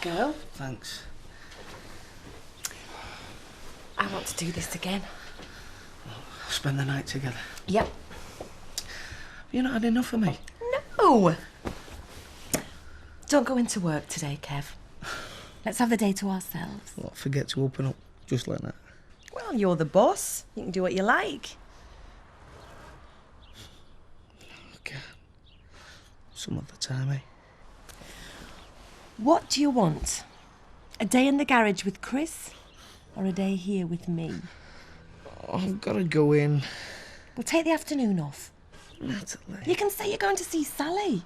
go. Thanks. I want to do this again. Spend the night together. Yep. You not had enough of me? No! Don't go into work today, Kev. Let's have the day to ourselves. What, forget to open up just like that? Well, you're the boss. You can do what you like. Okay. Some other time, eh? What do you want? A day in the garage with Chris? Or a day here with me? I've got to go in. We'll take the afternoon off. Natalie. You can say you're going to see Sally.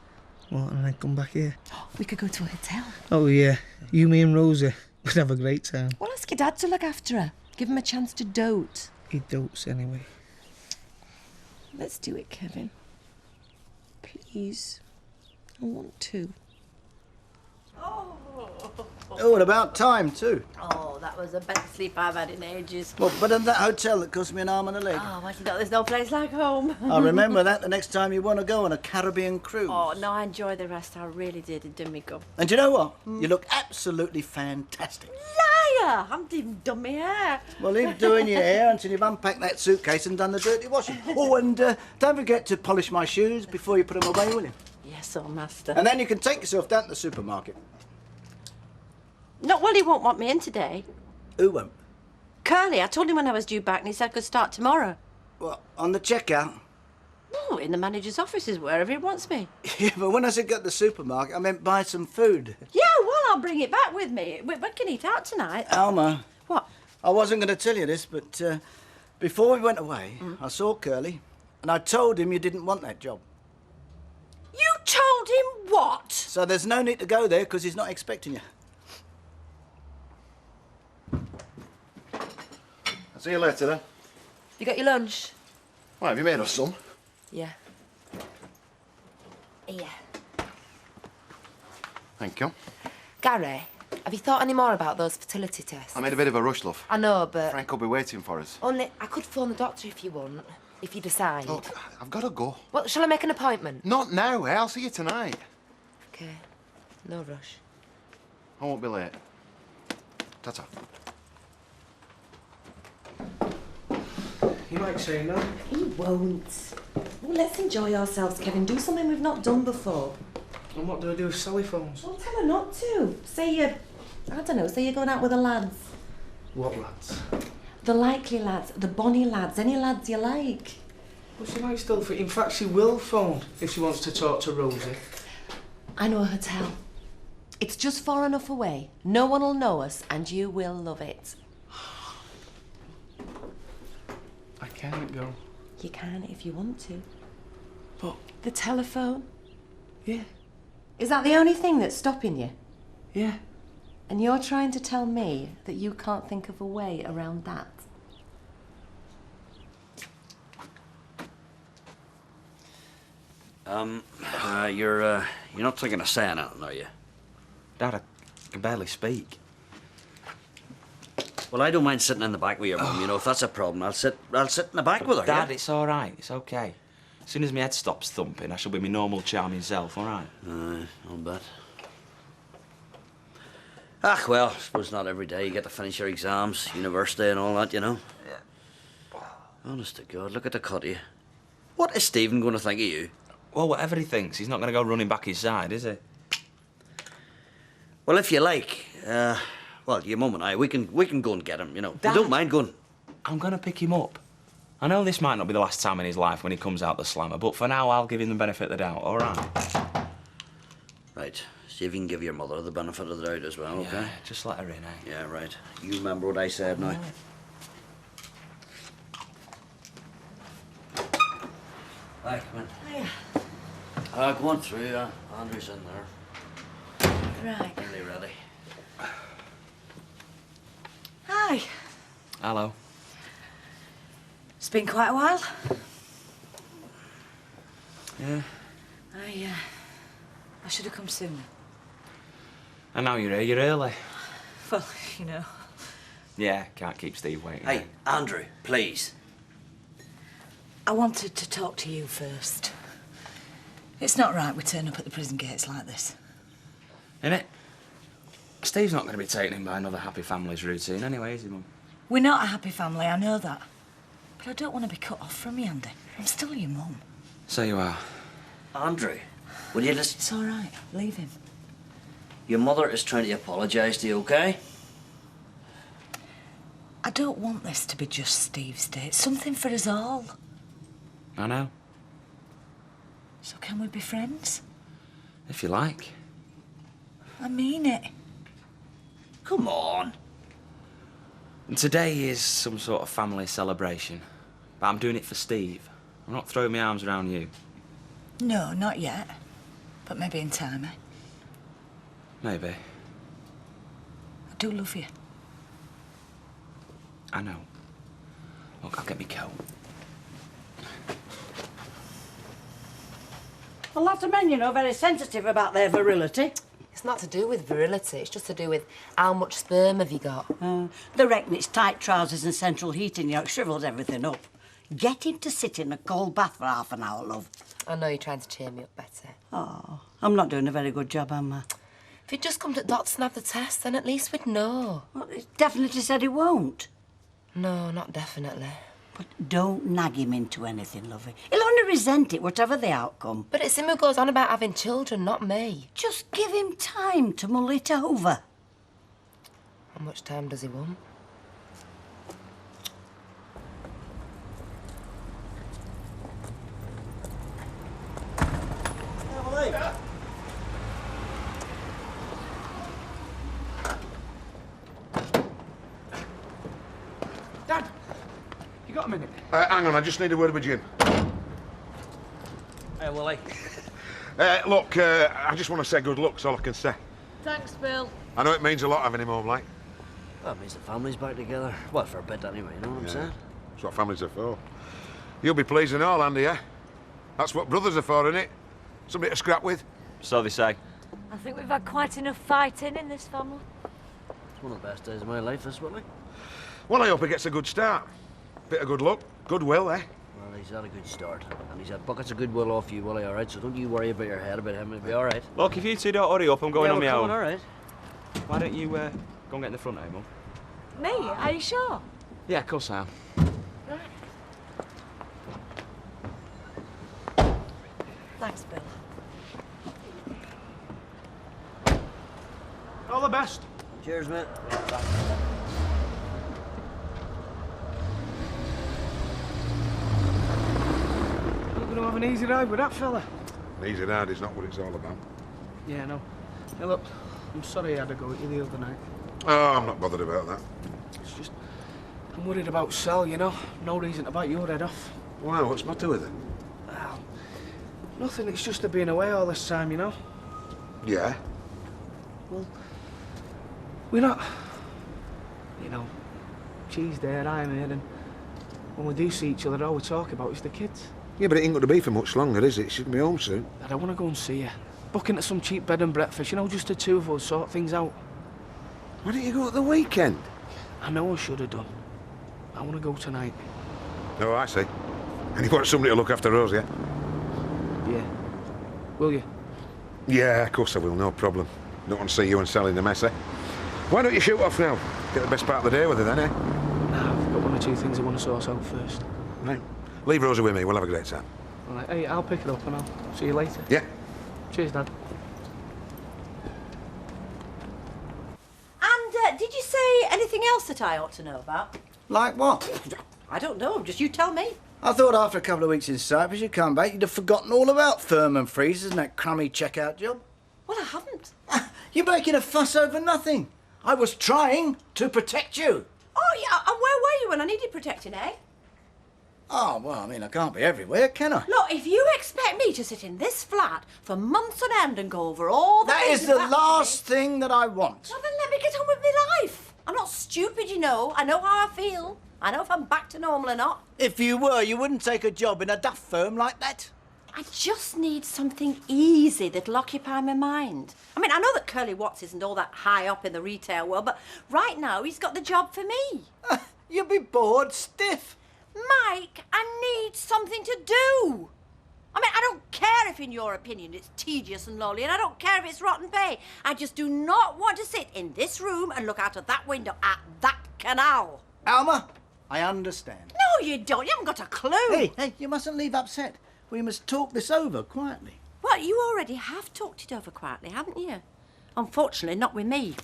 What, and then come back here? We could go to a hotel. Oh, yeah. You, me and Rosie. We'd have a great time. Well, ask your dad to look after her. Give him a chance to dote. He dotes anyway. Let's do it, Kevin. Please. I want to. Oh, and about time, too. Oh, that was the best sleep I've had in ages. Well, better than that hotel that cost me an arm and a leg. Oh, why you know there's no place like home? I'll remember that the next time you want to go on a Caribbean cruise. Oh, no, I enjoyed the rest. I really did. It did me good. And you know what? You look absolutely fantastic. Liar! I haven't even done my hair. Well, leave doing your hair until you've unpacked that suitcase and done the dirty washing. Oh, and don't forget to polish my shoes before you put them away, will you? Yes, sir, master. And then you can take yourself down to the supermarket. Not well, he won't want me in today. Who won't? Curly, I told him when I was due back and he said I could start tomorrow. Well, on the checkout? Oh, in the manager's offices, wherever he wants me. Yeah, but when I said go to the supermarket, I meant buy some food. Yeah, well, I'll bring it back with me. We can eat out tonight. Alma. What? I wasn't going to tell you this, but before we went away, I saw Curly, and I told him you didn't want that job. You told him what? So there's no need to go there, because he's not expecting you. I'll see you later, then. You got your lunch? Why, have you made us some? Yeah. Here. Thank you. Gary, have you thought any more about those fertility tests? I made a bit of a rush, love. I know, but... Frank will be waiting for us. Only, I could phone the doctor if you want, if you decide. Look, I've got to go. Well, shall I make an appointment? Not now, eh? I'll see you tonight. Okay, no rush. I won't be late. Ta-ta. You might say no. He won't. Well, let's enjoy ourselves, Kevin. Do something we've not done before. And what do I do with Sally phones? Well, tell her not to. Say you're... I don't know, say you're going out with the lads. What lads? The likely lads, the bonny lads, any lads you like. Well, she might still... In fact, she will phone if she wants to talk to Rosie. I know a hotel. It's just far enough away. No one will know us, and you will love it. I can't go. You can if you want to. But... The telephone. Yeah. Is that the only thing that's stopping you? Yeah. And you're trying to tell me that you can't think of a way around that? You're not thinking of saying anything, are you? Dad, I can barely speak. Well, I don't mind sitting in the back with your mum, you know. If that's a problem, I'll sit in the back with her, Dad, yeah? it's all right. It's okay. As soon as my head stops thumping, I shall be my normal, charming self, all right? I'll bet. Ah, well, I suppose not every day you get to finish your exams, university and all that, you know. Yeah. Honest to God, look at the cut of you. What is Stephen going to think of you? Well, whatever he thinks, he's not going to go running back his side, is he? Well, if you like, well, your mum and I, we can go and get him, you know. Dad. We don't mind going. I'm going to pick him up. I know this might not be the last time in his life when he comes out the slammer, but for now, I'll give him the benefit of the doubt, all right? Right. See if you can give your mother the benefit of the doubt as well, okay? Yeah, just let her in, eh? Yeah, right. You remember what I said now. Right, come in. Hiya. Go on through, Andrew's in there. Right. Nearly ready. Hi. Hello. It's been quite a while. Yeah. I should have come sooner. And now you're here, you're early. Well, you know. Yeah, can't keep Steve waiting. Hey, Andrew, please. I wanted to talk to you first. It's not right we turn up at the prison gates like this. Innit? Steve's not going to be taken in by another happy family's routine anyway, is he, Mum? We're not a happy family, I know that. But I don't want to be cut off from you, Andy. I'm still your mum. So you are. Andrew, will you listen? It's all right. Leave him. Your mother is trying to apologise to you, OK? I don't want this to be just Steve's day. It's something for us all. I know. So can we be friends? If you like. I mean it. Come on. And today is some sort of family celebration. But I'm doing it for Steve. I'm not throwing my arms around you. No, not yet. But maybe in time, eh? Maybe. I do love you. I know. Look, I'll get me coat. Well, lots of men, you know, very sensitive about their virility. It's not to do with virility, it's just to do with how much sperm have you got. They reckon it's tight trousers and central heating, you know, it shrivels everything up. Get him to sit in a cold bath for half an hour, love. I know you're trying to cheer me up, Betty. Oh, I'm not doing a very good job, am I? If he'd just come to the doctor and have the test, then at least we'd know. Well, it definitely said he won't. No, not definitely. But don't nag him into anything, lovey. He'll only resent it, whatever the outcome. But it's him who goes on about having children, not me. Just give him time to mull it over. How much time does he want? Dad, you got a minute? Hang on, I just need a word with Jim. Hey, Willie. Look, I just want to say good luck, that's all I can say. Thanks, Bill. I know it means a lot having him home, like. Well, it means the family's back together. Well, for a bit anyway, you know what I'm saying? That's what families are for. You'll be pleased and all, Andy, yeah? That's what brothers are for, innit? Somebody to scrap with. So they say. I think we've had quite enough fighting in this family. It's one of the best days of my life, this, Willie. Well, I hope he gets a good start. Bit of good luck, goodwill, eh? Well, he's had a good start. And he's had buckets of goodwill off you, Willie, all right? So don't you worry about your head about him. It'll be all right. Look, if you two don't hurry up, I'm going on my own. All right. Why don't you go and get in the front, eh, Mum? Me? Are you sure? Yeah, of course I am. Thanks, Bill. All the best. Cheers, mate. You're going to have an easy ride with that fella. Easy and hard is not what it's all about. Yeah, I know. Hey, look, I'm sorry I had to go with you the other night. Oh, I'm not bothered about that. It's just, I'm worried about Sal, you know? No reason to bite your head off. Wow, what's the matter with it? Well, nothing, it's just her being away all this time, you know? Yeah? Well, we're not, you know, she's there, I'm here, and when we do see each other, all we talk about is the kids. Yeah, but it ain't going to be for much longer, is it? She can be home soon. Dad, I want to go and see her. Book into some cheap bed and breakfast, you know, just the two of us, sort things out. Why don't you go at the weekend? I know I should have done. I want to go tonight. Oh, I see. And you want somebody to look after Rose, yeah? Yeah. Will you? Yeah, of course I will, no problem. Don't want to see you and Sally in a mess, eh? Why don't you shoot off now? Get the best part of the day with her then, eh? Nah, I've got one or two things I want to sort out first. Right. Leave Rosie with me, we'll have a great time. All right, hey, I'll pick it up and I'll see you later. Yeah? Cheers, Dad. And did you say anything else that I ought to know about? Like what? I don't know, just you tell me. I thought after a couple of weeks in Cyprus you'd come back, you'd have forgotten all about thermal freezers and that crummy checkout job. Well, I haven't. You're making a fuss over nothing. I was trying to protect you. Oh, yeah, and where were you when I needed protecting, eh? Oh, well, I mean, I can't be everywhere, can I? Look, if you expect me to sit in this flat for months on end and go over all the That things is the that happened to last me, thing that I want. well, then let me get on with my life. I'm not stupid, you know. I know how I feel. I know if I'm back to normal or not. If you were, you wouldn't take a job in a duff firm like that. I just need something easy that'll occupy my mind. I mean, I know that Curly Watts isn't all that high up in the retail world, but right now he's got the job for me. You'd be bored stiff. Mike, I need something to do. I mean, I don't care if, in your opinion, it's tedious and lonely, and I don't care if it's rotten pay. I just do not want to sit in this room and look out of that window at that canal. Alma, I understand. No, you don't. You haven't got a clue. Hey, you mustn't leave upset. We must talk this over quietly. Well, you already have talked it over quietly, haven't you? Unfortunately, not with me.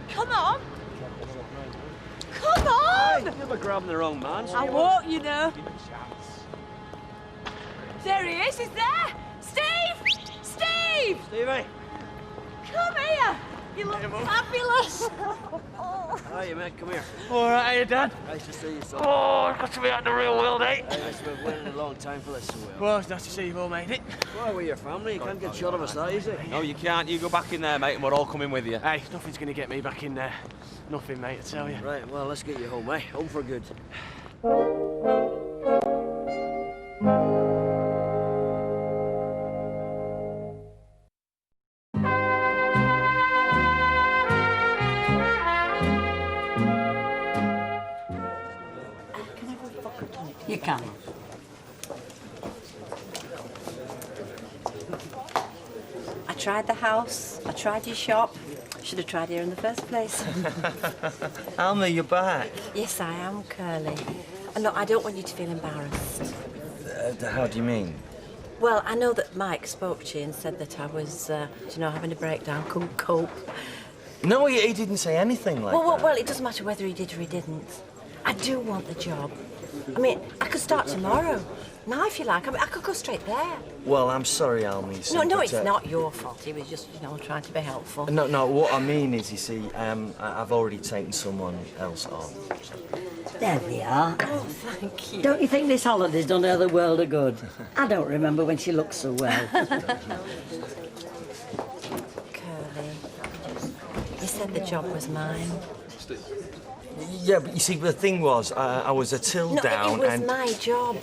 Come on! Come on! You're never grabbing the wrong man. I won't, you know. There he is, he's there! Steve! Steve! Stevie! Come here! You look fabulous! Hiya, mate, come here. All right, hiya, Dad. Nice to see you, son. Oh, it's got to be out in the real world, eh? Nice to have waited a long time for this. Well, it's nice to see you've all made it. Well, we're your family. You can't get shot of us that easy. No, you can't. You go back in there, mate, and we're all coming with you. Hey, nothing's going to get me back in there. Nothing, mate, I tell you. Right, well, let's get you home, eh? Home for good. You can. I tried the house, I tried your shop. Should have tried here in the first place. Alma, you're back. Yes, I am, Curly. And look, I don't want you to feel embarrassed. How do you mean? Well, I know that Mike spoke to you and said that I was, having a breakdown, couldn't cope. No, he didn't say anything like that. Well, it doesn't matter whether he did or he didn't. I do want the job. I mean, I could start tomorrow. Now, if you like, I could go straight there. Well, I'm sorry, Alma. No, it's not your fault. He was just, trying to be helpful. No, what I mean is, you see, I've already taken someone else on. There we are. Oh, thank you. Don't you think this holiday's done her the world of good? I don't remember when she looked so well. Curly, you said the job was mine. Yeah, but you see, the thing was, I was a till down it was and... my job.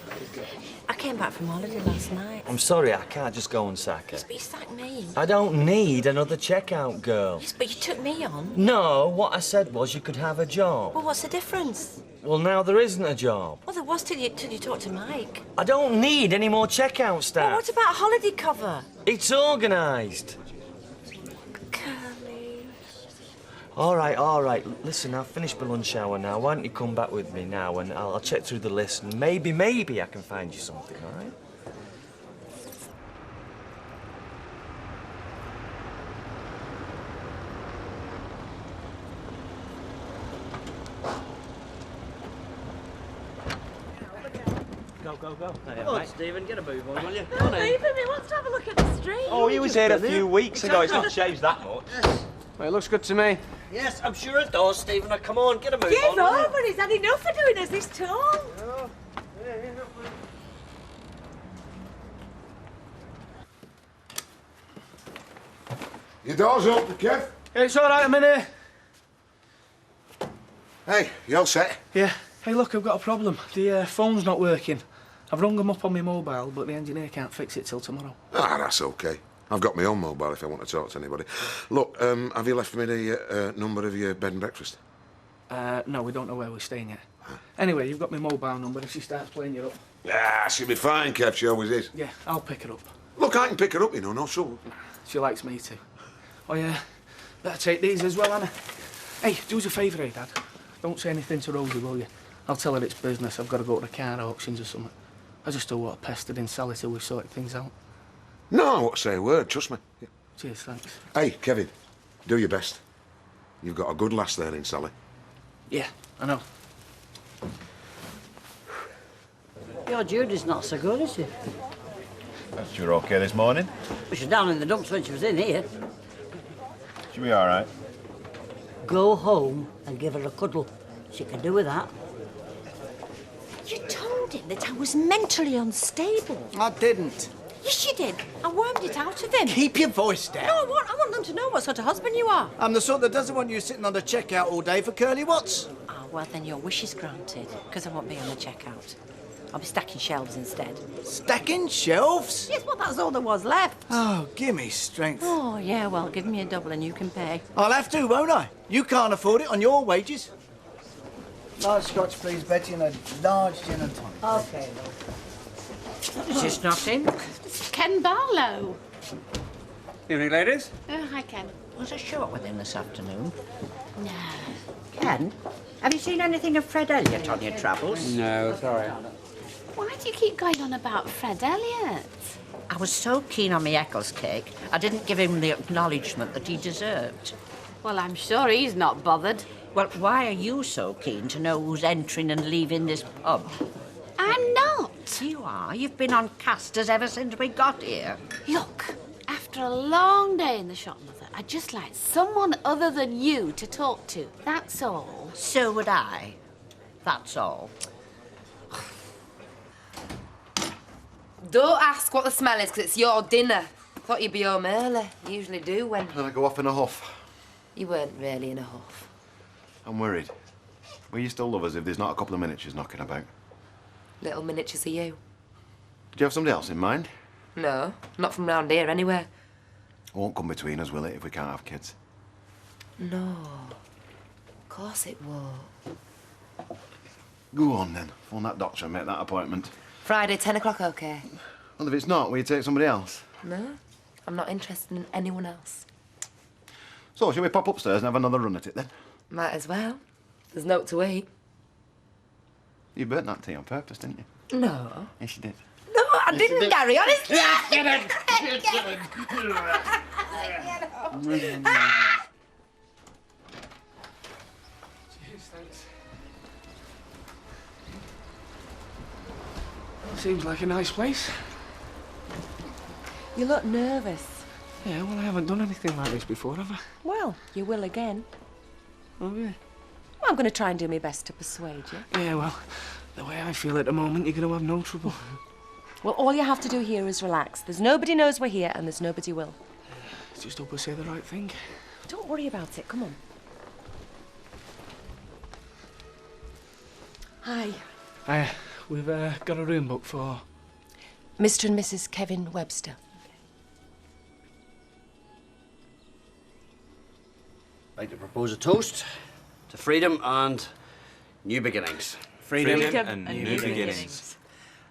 I came back from holiday last night. I'm sorry, I can't just go and sack her. Yes, but you sacked me. I don't need another checkout girl. Yes, but you took me on. No, what I said was you could have a job. Well, what's the difference? Well, now there isn't a job. Well, there was till you talked to Mike. I don't need any more checkout staff. Well, what about holiday cover? It's organised. Curly. All right. Listen, I've finished my lunch hour now. Why don't you come back with me now and I'll check through the list and maybe I can find you something, all right? Go. Come on, Stephen, get a move on, will you? Don't leave him, he wants to have a look at the street. Oh, he was here a few weeks ago. It's not changed that much. Well, it looks good to me. Yes, I'm sure it does, Stephen. Now, come on, get a move Give on. will you? over, he's had enough of doing us this tall. Your door's open, Kev. It's all right, I'm in here. Hey, you all set? Yeah. Hey, look, I've got a problem. The phone's not working. I've rung them up on my mobile, but the engineer can't fix it till tomorrow. Ah, that's okay. I've got my own mobile if I want to talk to anybody. Look, have you left me the number of your bed and breakfast? No, we don't know where we're staying yet. Anyway, you've got my mobile number. If she starts playing you up... Ah, she'll be fine, Kev. She always is. Yeah, I'll pick her up. Look, I can pick her up, no trouble. She likes me too. Oh, yeah. Better take these as well, Anna. Hey, do us a favour, Dad. Don't say anything to Rosie, will you? I'll tell her it's business. I've got to go to the car auctions or something. I just don't want to pester in Sally till we've sorted things out. No, I won't say a word, trust me. Yeah. Cheers, thanks. Hey, Kevin, do your best. You've got a good lass there in Sally. Yeah, I know. Your Judy's not so good, is she? You were okay this morning? Well, she's down in the dumps when she was in here. She'll be all right. Go home and give her a cuddle. She can do with that. You told him that I was mentally unstable. I didn't. Yes, you did. I wormed it out of him. Keep your voice down. No, I want them to know what sort of husband you are. I'm the sort that doesn't want you sitting on the checkout all day for Curly Watts. I well, then your wish is granted, because I won't be on the checkout. I'll be stacking shelves instead. Stacking shelves? Yes, well, that's all there was left. Oh, give me strength. Oh, yeah, well, give me a double and you can pay. I'll have to, won't I? You can't afford it on your wages. Large scotch, please, Betty, and a large gin and tonic. OK, Is this nothing? Ken Barlow. Evening, ladies. Oh, hi, Ken. Was a short with him this afternoon? No. Ken, have you seen anything of Fred Elliott on your travels? No, sorry. Why do you keep going on about Fred Elliott? I was so keen on my Eccles cake, I didn't give him the acknowledgement that he deserved. Well, I'm sure he's not bothered. Well, why are you so keen to know who's entering and leaving this pub? I'm not. You are. You've been on casters ever since we got here. Look, after a long day in the shop, Mother, I'd just like someone other than you to talk to. That's all. So would I. That's all. Don't ask what the smell is, because it's your dinner. Thought you'd be home early. You usually do when... Then I go off in a huff. You weren't really in a huff. I'm worried. Will you still love us if there's not a couple of miniatures knocking about? Little miniatures of you. Did you have somebody else in mind? No, not from round here anywhere. It won't come between us, will it, if we can't have kids? No. Of course it won't. Go on, then. Phone that doctor and make that appointment. Friday, 10 o'clock, OK? Well, if it's not, will you take somebody else? No, I'm not interested in anyone else. So, shall we pop upstairs and have another run at it, then? Might as well. There's no to eat. You burnt that tea on purpose, didn't you? No. Yes, you did. No, I didn't, Gary, honestly. Seems like a nice place. You look nervous. Yeah, well, I haven't done anything like this before, have I? Well, you will again. Oh, yeah. Well, I'm going to try and do my best to persuade you. Yeah, well, the way I feel at the moment, you're going to have no trouble. Well, all you have to do here is relax. There's nobody knows we're here, and there's nobody will. Just hope I say the right thing. Don't worry about it. Come on. Hi. We've got a room booked for... Mr. and Mrs. Kevin Webster. I'd like to propose a toast to freedom and new beginnings. Freedom and new beginnings.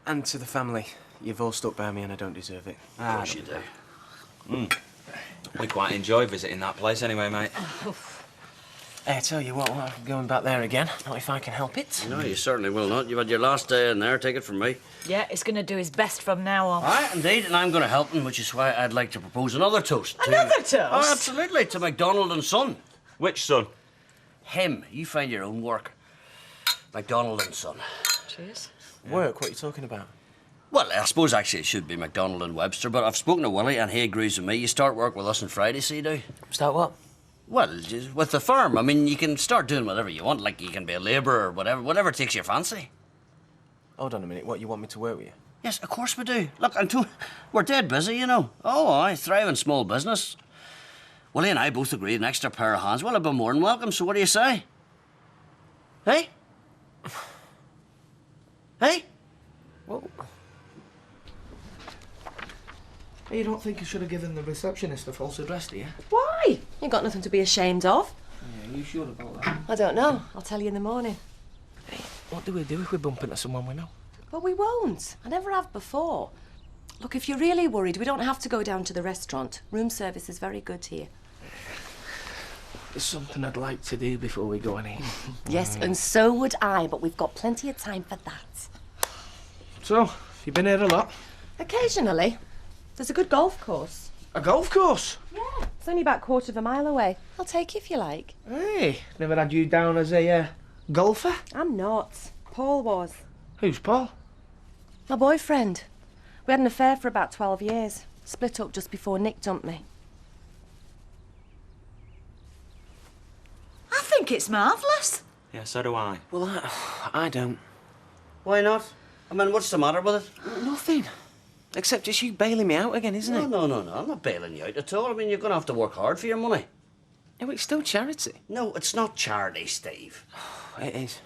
And to the family. You've all stuck by me and I don't deserve it. Of course you do. We quite enjoy visiting that place anyway, mate. Hey, I tell you what, I'm going back there again. Not if I can help it. No, you certainly will not. You've had your last day in there, take it from me. Yeah, he's going to do his best from now on. Aye, indeed, and I'm going to help him, which is why I'd like to propose another toast. Another toast? Oh, absolutely, to MacDonald and Son. Which son? Him. You find your own work. MacDonald and Son. Cheers. Work? What are you talking about? Well, I suppose actually it should be MacDonald and Webster, but I've spoken to Willie and he agrees with me. You start work with us on Friday, see, do? Start what? Well, just with the firm. I mean, you can start doing whatever you want, like you can be a labourer or whatever takes your fancy. Hold on a minute, what, you want me to work with you? Yes, of course we do. Look, we're dead busy, you know. Oh, I thrive in small business. Willie and I both agreed an extra pair of hands. Well, I've been more than welcome, so what do you say? Hey? Hey? Well... You don't think you should have given the receptionist a false address, do you? Why? You've got nothing to be ashamed of. Yeah, you sure about that? I don't know. I'll tell you in the morning. Hey, what do we do if we bump into someone we know? But we won't. I never have before. Look, if you're really worried, we don't have to go down to the restaurant. Room service is very good here. There's something I'd like to do before we go in here. Yes, and so would I, but we've got plenty of time for that. So, you've been here a lot? Occasionally. There's a good golf course. A golf course? Yeah. It's only about a quarter of a mile away. I'll take you if you like. Hey, never had you down as a golfer? I'm not. Paul was. Who's Paul? My boyfriend. We had an affair for about 12 years. Split up just before Nick dumped me. I think it's marvellous. Yeah, so do I. Well, I don't. Why not? I mean, what's the matter with it? Nothing. Except it's you bailing me out again, isn't it? No. I'm not bailing you out at all. I mean, you're going to have to work hard for your money. Yeah, but it's still charity. No, it's not charity, Steve. It is.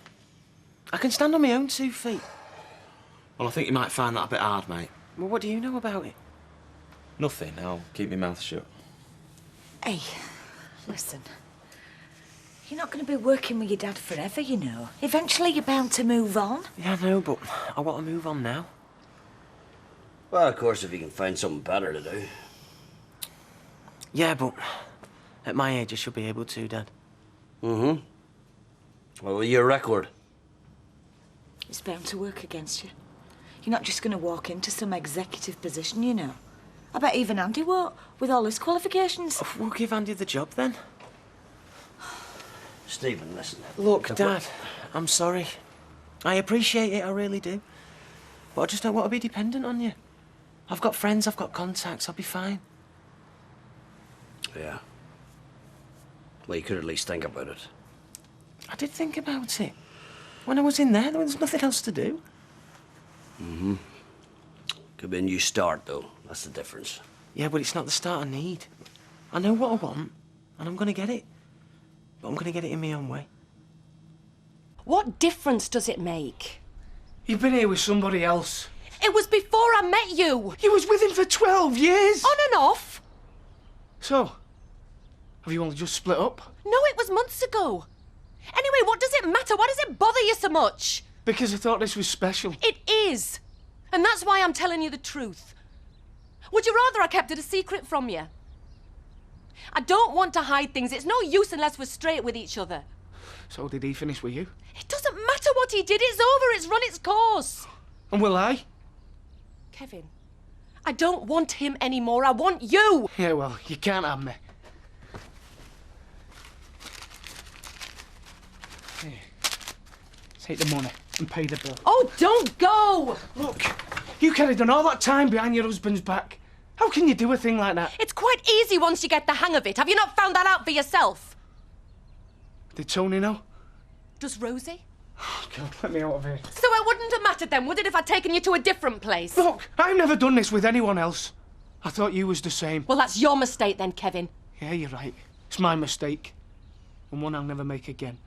I can stand on my own 2 feet. Well, I think you might find that a bit hard, mate. Well, what do you know about it? Nothing. I'll keep my mouth shut. Hey, listen. You're not going to be working with your dad forever, you know. Eventually you're bound to move on. Yeah, I know, but I want to move on now. Well, of course, if you can find something better to do. Yeah, but at my age, I should be able to, Dad. Mm-hmm. Well, your record. It's bound to work against you. You're not just going to walk into some executive position, you know. I bet even Andy won't, with all his qualifications. Oh, we'll give Andy the job, then. Stephen, listen. Look, Dad, I'm sorry. I appreciate it, I really do. But I just don't want to be dependent on you. I've got friends, I've got contacts, I'll be fine. Yeah. Well, you could at least think about it. I did think about it. When I was in there was nothing else to do. Mm-hmm. Could be a new start, though. That's the difference. Yeah, but it's not the start I need. I know what I want, and I'm going to get it. But I'm going to get it in my own way. What difference does it make? You've been here with somebody else. It was before I met you. You was with him for 12 years. On and off. So, have you only just split up? No, it was months ago. Anyway, what does it matter? Why does it bother you so much? Because I thought this was special. It is. And that's why I'm telling you the truth. Would you rather I kept it a secret from you? I don't want to hide things. It's no use unless we're straight with each other. So did he finish with you? It doesn't matter what he did. It's over. It's run its course. And will I? Kevin, I don't want him anymore. I want you. Yeah, well, you can't have me. Here. Take the money and pay the bill. Oh, don't go! Look, you carried on all that time behind your husband's back. How can you do a thing like that? It's quite easy once you get the hang of it. Have you not found that out for yourself? Did Tony know? Does Rosie? Oh, God, let me out of here. So it wouldn't have mattered then, would it, if I'd taken you to a different place? Look, I've never done this with anyone else. I thought you was the same. Well, that's your mistake then, Kevin. Yeah, you're right. It's my mistake. And one I'll never make again.